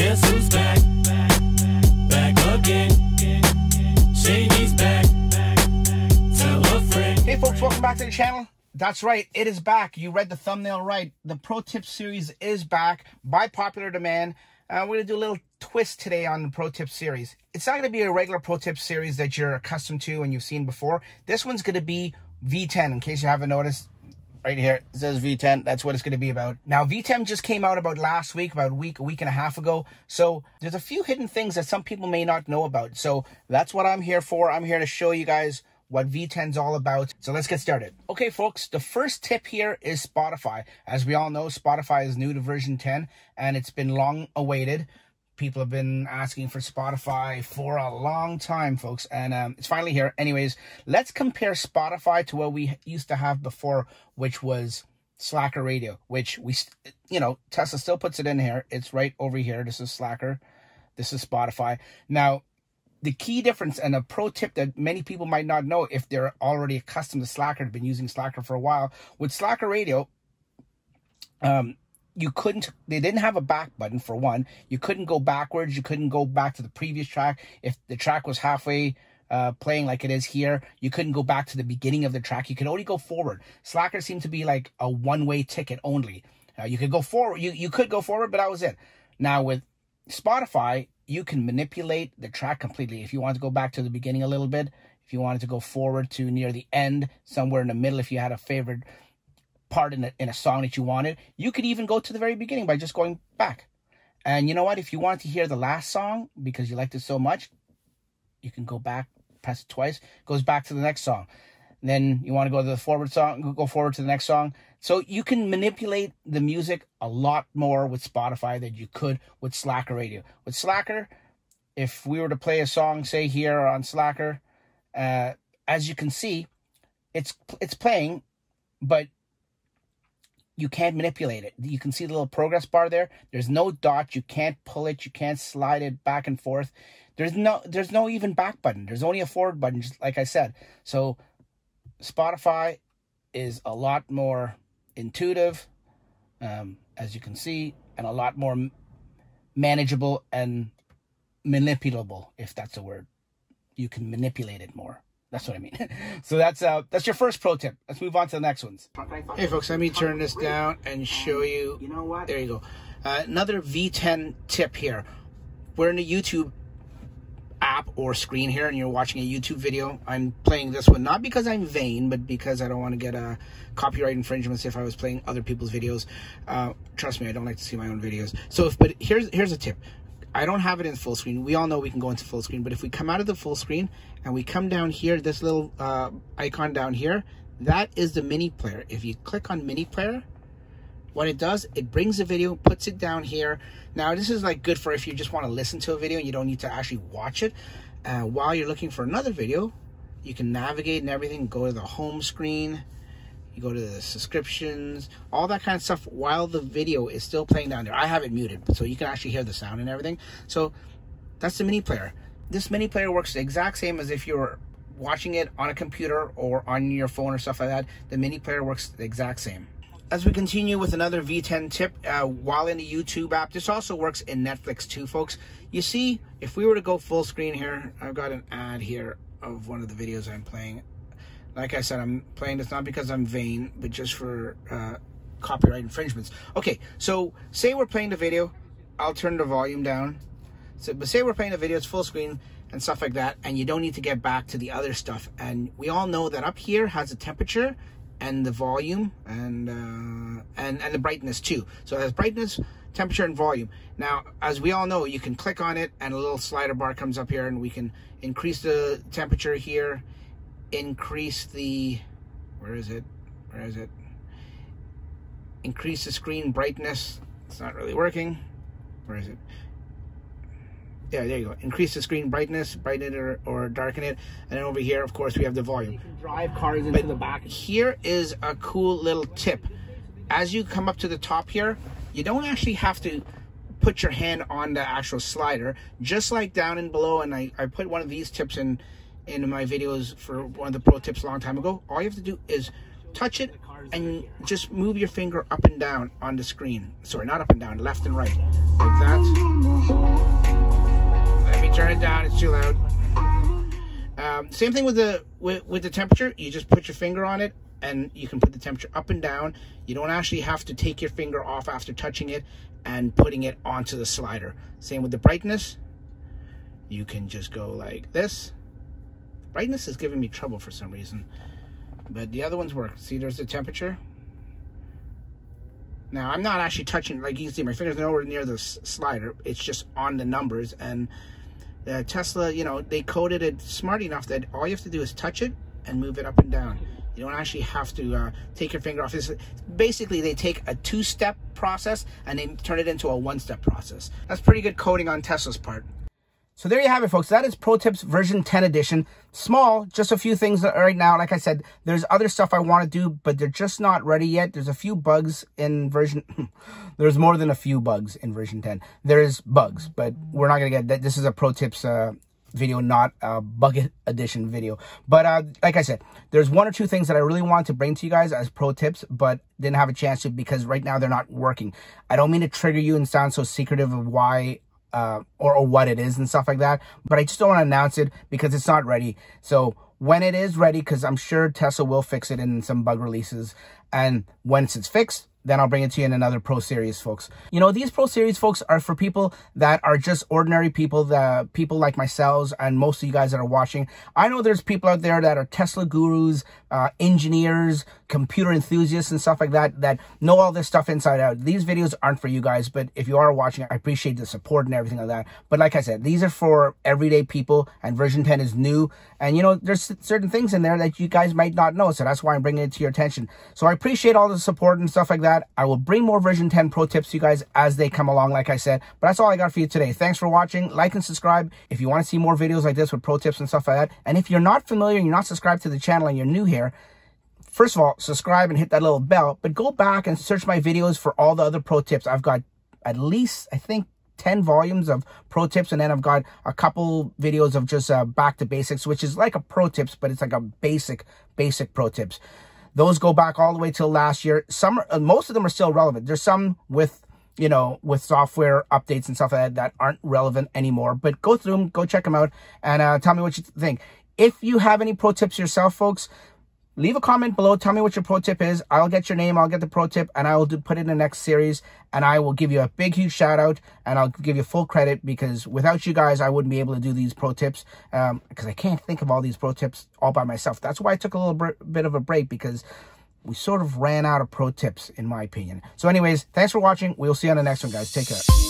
Guess who's back? Back again. Shady's back. Tell a friend. Hey folks, welcome back to the channel. That's right, it is back. You read the thumbnail right. The Pro Tips series is back by popular demand. We're going to do a little twist today on the Pro Tips series. It's not going to be a regular Pro Tips series that you're accustomed to and you've seen before. This one's going to be V10, in case you haven't noticed. Right here, it says V10. That's what it's going to be about. Now, V10 just came out about last week, about a week and a half ago. So there's a few hidden things that some people may not know about. So that's what I'm here for. I'm here to show you guys what V10's all about. So let's get started. Okay, folks, the first tip here is Spotify. As we all know, Spotify is new to version 10, and it's been long awaited. People have been asking for Spotify for a long time, folks, and it's finally here. Anyways, let's compare Spotify to what we used to have before, which was Slacker Radio, which we, Tesla still puts it in here. It's right over here. This is Slacker. This is Spotify. Now, the key difference and a pro tip that many people might not know if they're already accustomed to Slacker, have been using Slacker for a while, with Slacker Radio, they didn't have a back button, for one. You couldn't go backwards. You couldn't go back to the previous track. If the track was halfway playing like it is here, you couldn't go back to the beginning of the track. You could only go forward. Slacker seemed to be like a one-way ticket only. You could go forward. You could go forward, but that was it. Now with Spotify, you can manipulate the track completely. If you want to go back to the beginning a little bit, if you wanted to go forward to near the end, somewhere in the middle, if you had a favorite part in a song that you wanted, you could even go to the very beginning by just going back. And you know what? If you wanted to hear the last song because you liked it so much, you can go back, press it twice, goes back to the next song. And then you want to go to the forward song, go forward to the next song. So you can manipulate the music a lot more with Spotify than you could with Slacker Radio. With Slacker, if we were to play a song, say here on Slacker, as you can see, it's playing, but you can't manipulate it. You can see the little progress bar there. There's no dot. You can't pull it. You can't slide it back and forth. There's no even back button. There's only a forward button, just like I said. So Spotify is a lot more intuitive, as you can see, and a lot more manageable and manipulable, if that's a word. You can manipulate it more. That's what I mean. So that's your first pro tip. Let's move on to the next ones. Hey folks, let me turn this down and show you. You know what? There you go. Another V10 tip here. We're in the YouTube app or screen here, and you're watching a YouTube video. I'm playing this one not because I'm vain, but because I don't want to get a copyright infringements if I was playing other people's videos. Trust me, I don't like to see my own videos. So, but here's a tip. I don't have it in full screen. We all know we can go into full screen, but if we come out of the full screen and we come down here, this little icon down here, that is the mini player. If you click on mini player, what it does, it brings the video, puts it down here. Now, this is like good for if you just want to listen to a video and you don't need to actually watch it. While you're looking for another video, you can navigate and everything, go to the home screen. You go to the subscriptions, all that kind of stuff while the video is still playing down there. I have it muted, so you can actually hear the sound and everything. So that's the mini player. This mini player works the exact same as if you were watching it on a computer or on your phone or stuff like that. The mini player works the exact same. As we continue with another V10 tip, while in the YouTube app, this also works in Netflix too, folks. You see, if we were to go full screen here, I've got an ad here of one of the videos I'm playing. Like I said, I'm playing this not because I'm vain, but just for copyright infringements. Okay, so say we're playing the video. I'll turn the volume down. But say we're playing the video, it's full screen and stuff like that, and you don't need to get back to the other stuff. And we all know that up here has the temperature and the volume and the brightness too. So it has brightness, temperature, and volume. Now, as we all know, you can click on it, and a little slider bar comes up here, and we can increase the temperature here. Increase the, where is it? Increase the screen brightness. It's not really working. Where is it? Yeah, there you go. Increase the screen brightness, brighten it or darken it. And then over here, of course, we have the volume. You can drive cars into the back. Here is a cool little tip. As you come up to the top here, you don't actually have to put your hand on the actual slider, just like down and below. And I put one of these tips in my videos for one of the pro tips a long time ago. All you have to do is touch it and just move your finger up and down on the screen. Sorry, not up and down, left and right, like that. too loud. Same thing with the temperature. You just put your finger on it and you can put the temperature up and down. You don't actually have to take your finger off after touching it and putting it onto the slider. Same with the brightness. You can just go like this. Brightness is giving me trouble for some reason, but the other ones work. See, there's the temperature. Now, I'm not actually touching, like you can see, my finger's nowhere near the slider. It's just on the numbers. And Tesla, you know, they coded it smart enough that all you have to do is touch it and move it up and down. You don't actually have to take your finger off. Basically, they take a two-step process and they turn it into a one-step process. That's pretty good coding on Tesla's part. So there you have it, folks. That is Pro Tips version 10 edition. Small, just a few things right now. Like I said, there's other stuff I want to do, but they're just not ready yet. There's a few bugs in version... There's more than a few bugs in version 10. There's bugs, but we're not going to get that. This is a Pro Tips video, not a bug edition video. But like I said, there's one or two things that I really want to bring to you guys as Pro Tips, but didn't have a chance to because right now they're not working. I don't mean to trigger you and sound so secretive of why... or what it is and stuff like that, but I just don't want to announce it because it's not ready. So when it is ready, because I'm sure Tesla will fix it in some bug releases, and once it's fixed, then I'll bring it to you in another Pro Series, folks. You know, these Pro Series, folks, are for people that are just ordinary people, people like myself and most of you guys that are watching. I know there's people out there that are Tesla gurus, engineers, computer enthusiasts and stuff like that, that know all this stuff inside out. These videos aren't for you guys, but if you are watching, I appreciate the support and everything like that. But like I said, these are for everyday people, and version 10 is new. And, you know, there's certain things in there that you guys might not know, so that's why I'm bringing it to your attention. So I appreciate all the support and stuff like that. I will bring more version 10 Pro Tips to you guys as they come along, like I said. But that's all I got for you today. Thanks for watching. Like and subscribe if you want to see more videos like this with Pro Tips and stuff like that. And if you're not familiar and you're not subscribed to the channel and you're new here, first of all, subscribe and hit that little bell. But go back and search my videos for all the other Pro Tips. I've got at least, I think, 10 volumes of Pro Tips, and then I've got a couple videos of just back to basics, which is like a Pro Tips, but it's like a basic Pro Tips. Those go back all the way till last year. Most of them are still relevant. There's some with, you know, with software updates and stuff like that that aren't relevant anymore. But go through them, go check them out, and tell me what you think. If you have any Pro Tips yourself, folks, leave a comment below. Tell me what your Pro Tip is. I'll get your name. I'll get the Pro Tip, and I will put it in the next series. And I will give you a big, huge shout out, and I'll give you full credit because without you guys, I wouldn't be able to do these Pro Tips because I can't think of all these Pro Tips all by myself. That's why I took a little bit of a break, because we sort of ran out of Pro Tips, in my opinion. So anyways, thanks for watching. We'll see you on the next one, guys. Take care.